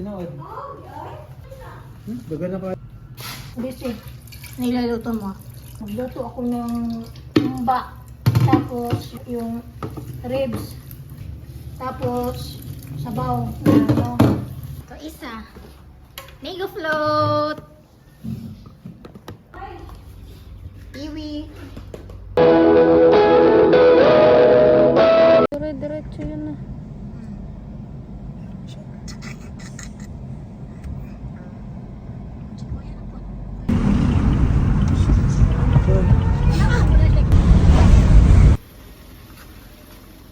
tinood. Dagan na ka. Bisi, niluluto mo. Magluto ako ng umba. Tapos yung ribs. Tapos sabaw. Ano. Ito isa. Mango float. Iwi. Diretso yun na.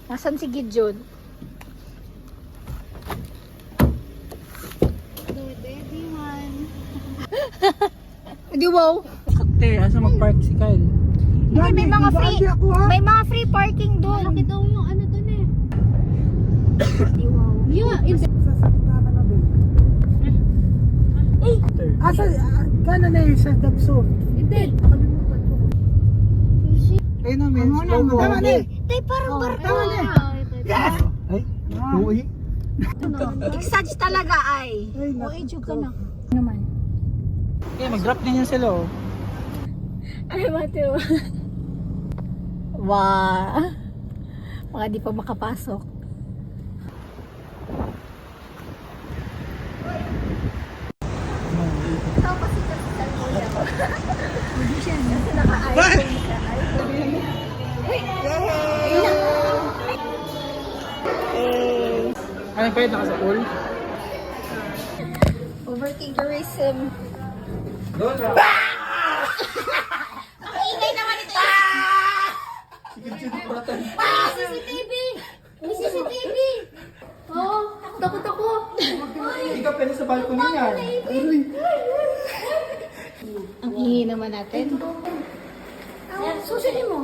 Nasaan si Gideon? Di wow. Sakte, asa mag-park si Kyle? Hindi, may mga free parking doon. Malaki daw yung ano doon eh. Di wow. Yeah, Asa, gana na yung sa Dabso. hindi. Ayun na, may logo. Tama na eh. Tay, parang barko. Yes! Ay, uwi. Exage talaga ay. O, ejo ka na. Naman. Eh, mag-drop din yan sila oh. Ay, Mateo. Wow. Mga di pa makapasok. Tapos ito sa salmoya. Hindi siya. Kasi naka-iPhone siya. Ano pa yun, naka sa pool? Overthinkerism. Doon na. Ang ingay naman ito. CCTV! May CCTV! Oh, takot ako. Hindi ka pwede sa balcony niya. Ang ingay naman natin. Susunod mo.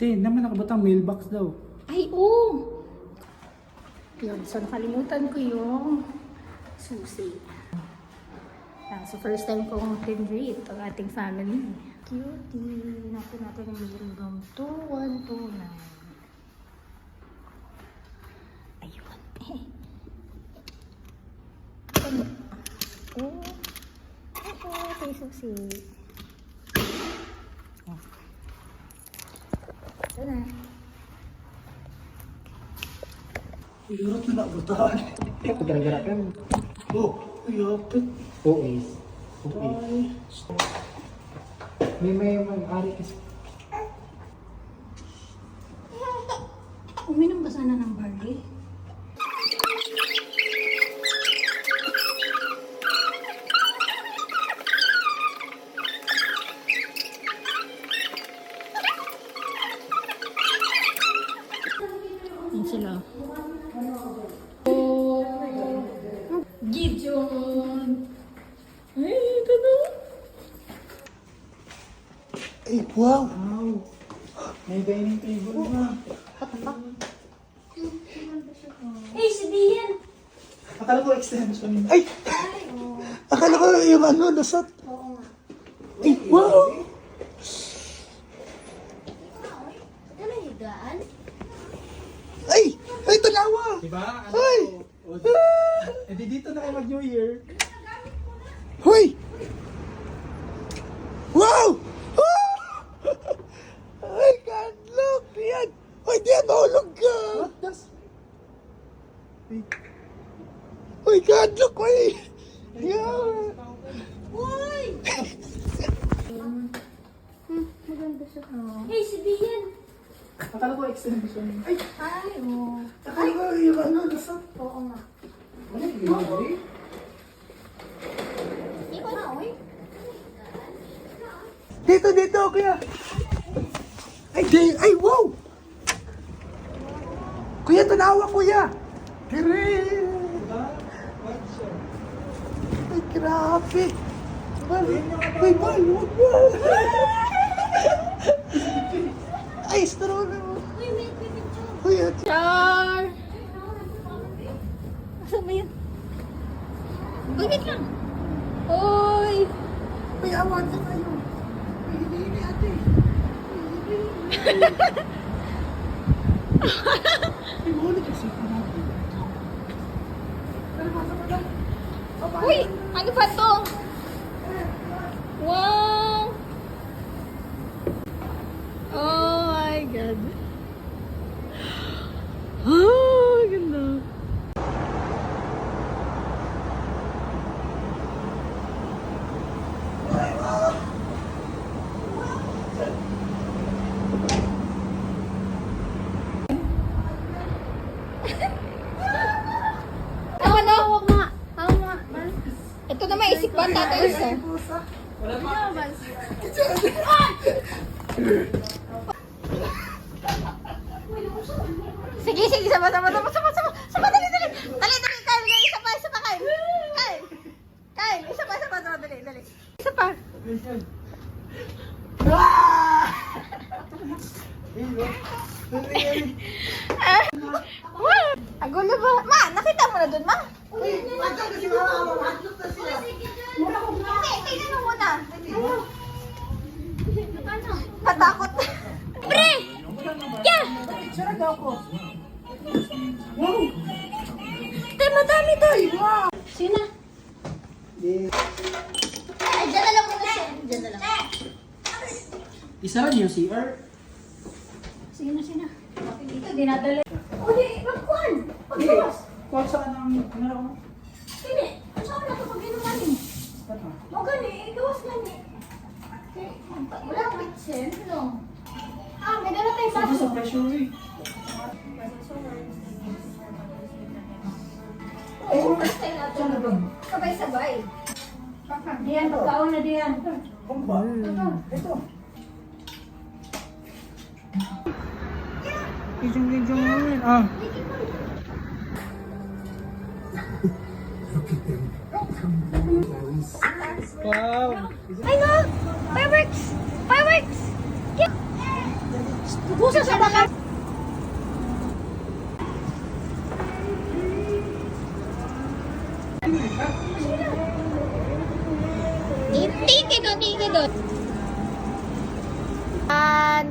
Tin, naman nakabutang mailbox daw. Ay, oo. Yun, so nakalimutan ko yung susi. So first time kong tin-greet ang ating family. Cutie. Natin ang meeting room 2129. Ayun. Oh. Ito yung susi. Ito na. Hirap na nabutaan. Eh, pagdara-gara ka. Oh, yapit. Oo, is. Okay. May mag-ari kasi. Uminom ba sana ng barley? Yan sila. Gideon! Ay, ito na! Ay, wow! May dining table na. Hey, si Dian! Akala ko extension. Ay! Akala ko yung ano, lusot. Oo nga. Ay, wow! Ito na higaan? Ay! Ay, tanawa! Diba? Ay! Eh di dito na kayo mag-New Year. Hoy! Wow! Oh! Ay, God, look! Yan! Hoy, di yan, mahulog ka! What does... Hoy, God, look! Hoy! Yan! Uy! Maganda siya. Hey, si Dian! Akala ko extension. Ay! Ay, oh. Akala ko yung ano, lusot. Oo nga. Ano, ginagawa? Ikaw na, oy. Dito, dito, kuya! Ay, wow! Kuya, tanawa, kuya! Kere! Ay, grabe! Bal, ay, bal, huwag mo! Ay, straw na mo! Uy, may picture. Uy, at... Char! Asa ba yan? Bagit lang. Uy! Uy, awan sa kayo! Uy, hindi, ate! Ay, mahuli kasi ko natin. Uy! Ano ba to? Wow! Oh my God. Oh, ganda. Ano? Hawak nga. Hawak nga. Ito na maisip ba tatay isa? Wala pa. Sige, sige, sama, dali, dali. Dali, Kyle, isa pa, Kyle. Kyle, isa pa, dali. Isa pa. Ang gulo ba? Ma, nakita mo na dun, ma? Hindi, tingnan mo muna. Patakot. Pre! Yeah! Tay, madami doon. Sino? Ay, dyan na lang muna siya. Dyan na lang. Isa niyo CR. Sino? Dito, dinadala. O, di, magkuhan. Pagkawas. Kuha sa kanang ano mo? Hindi. Saan na ito pag ginuman eh? O, gani, gawas gani. Wala akong kitchen, no? Ah, may dala tayong Sa baso. pressure eh. Oo, first time natin. Sabay-sabay. Diyan, pagkaon na diyan. Kumba. Ito. Kijong namin. Ah. Wow. Ay no! Fireworks! Fireworks! Busa sa bakal! Tiki doon!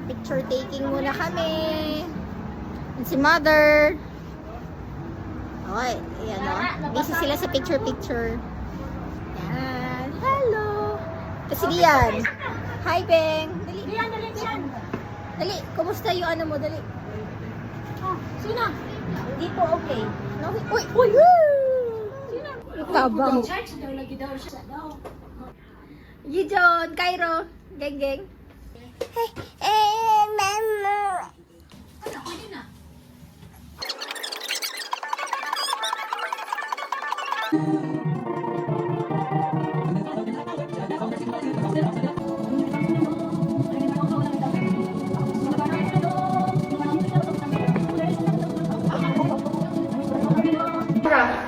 Picture taking muna kami. And si mother. Okay, ayan o. Busy sila sa picture. Yan. Hello! Kasi yan. Hi, Beng. Dali. Dali, kumusta yung ano mo? Dali. Sino? Hindi po okay. No? Uy! Woo! Sino? Tabang. Gijon, Cairo. Geng. Mama. Ano, pwede na.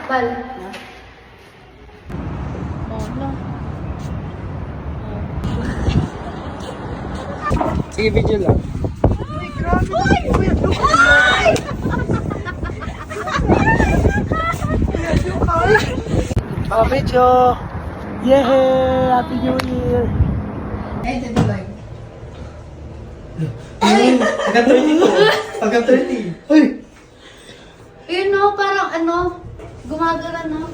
Bal. Sige, video lang. Video. Yay! Happy New Year! Pagka 30 ko. Pagka 30. Ay! Yun no, parang ano, gumagana no.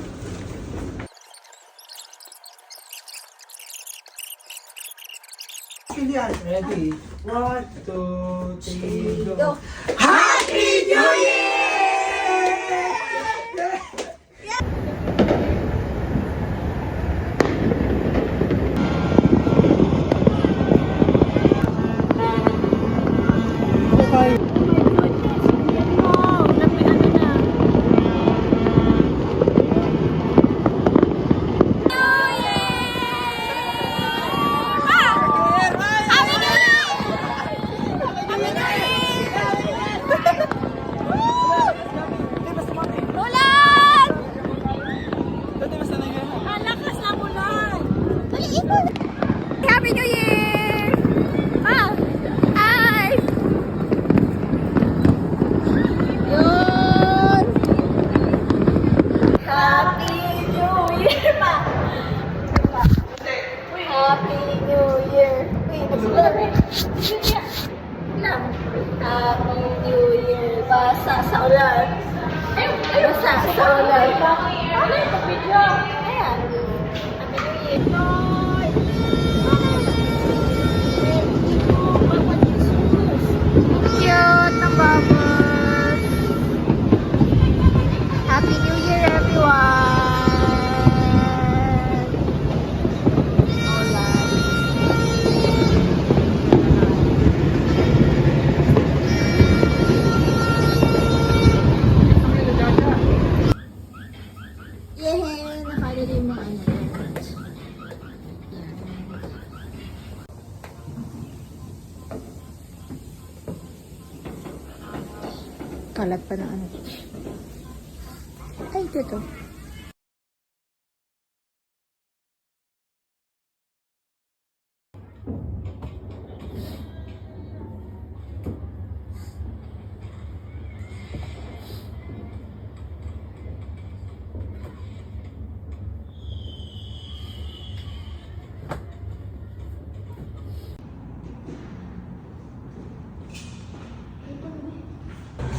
Ready? 1, 2, 3, go. Happy New Year! Happy New Year! Ah! Ay! Yun! Happy New Year, ma! Happy New Year! Uy, nagsulat eh. Happy New Year! Basa sa ulan. Ay! Basta, sa ulan. Ano yung pag-video? Ayan. Happy New Year. Cute na bubbles. Happy New Year, everyone. Yay! Nakalala yung mga ano. Kalat pa na ano. Ay, ito.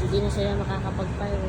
Hindi na sila makakapag-fire.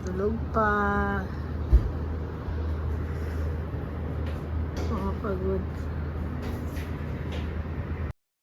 Tulog pa. Oh, pagod.